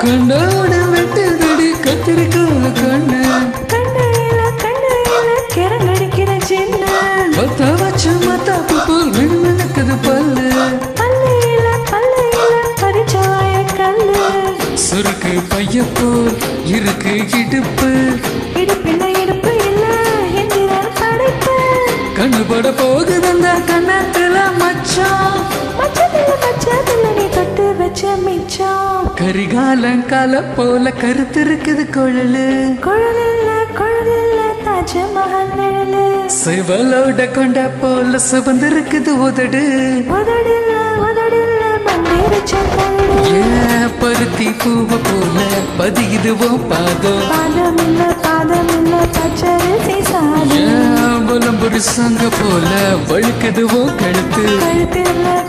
கண்ணோட வெட்டுதடி கத்திரிக்கால கண்ணு கண்ணையில கிறங்கடிக்கிற சின்ன பத்த வச்ச மத்தாப்பு போல் மினுமினுக்குது பல்லு பல்லையில பரிச்சாய கல்லு சுருக்கு பைய போல் இருக்கு இடுப்பு இடுப்பு இல்ல எந்திரன் படைப்பு கண்ணு பட போகுதந்த கண்ணத்துல மச்சான் மச்சதில்ல நீ தொட்டு வச்ச மிச்சம் கரிகாலங்கால போல கருத்து இருக்குது குழலு குழலில்ல தாஜ்மஹல் நிழலு சிவலோட கொண்ட போல சுவந்திருக்குது உதடு உதடில்ல மந்திரிச்ச கல்லு ஏன் பருத்தி பூவ போல பதியுதுவோம் பாதம் பாதமில்ல பச்சரிசி சாதம் ஏன் புலம்புரி சங்க போல வழுக்குதுவோம் கழுத்து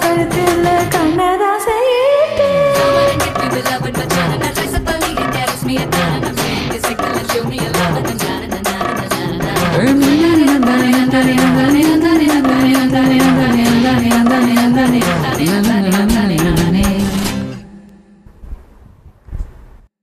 கழுத்தில்ல கண்ணத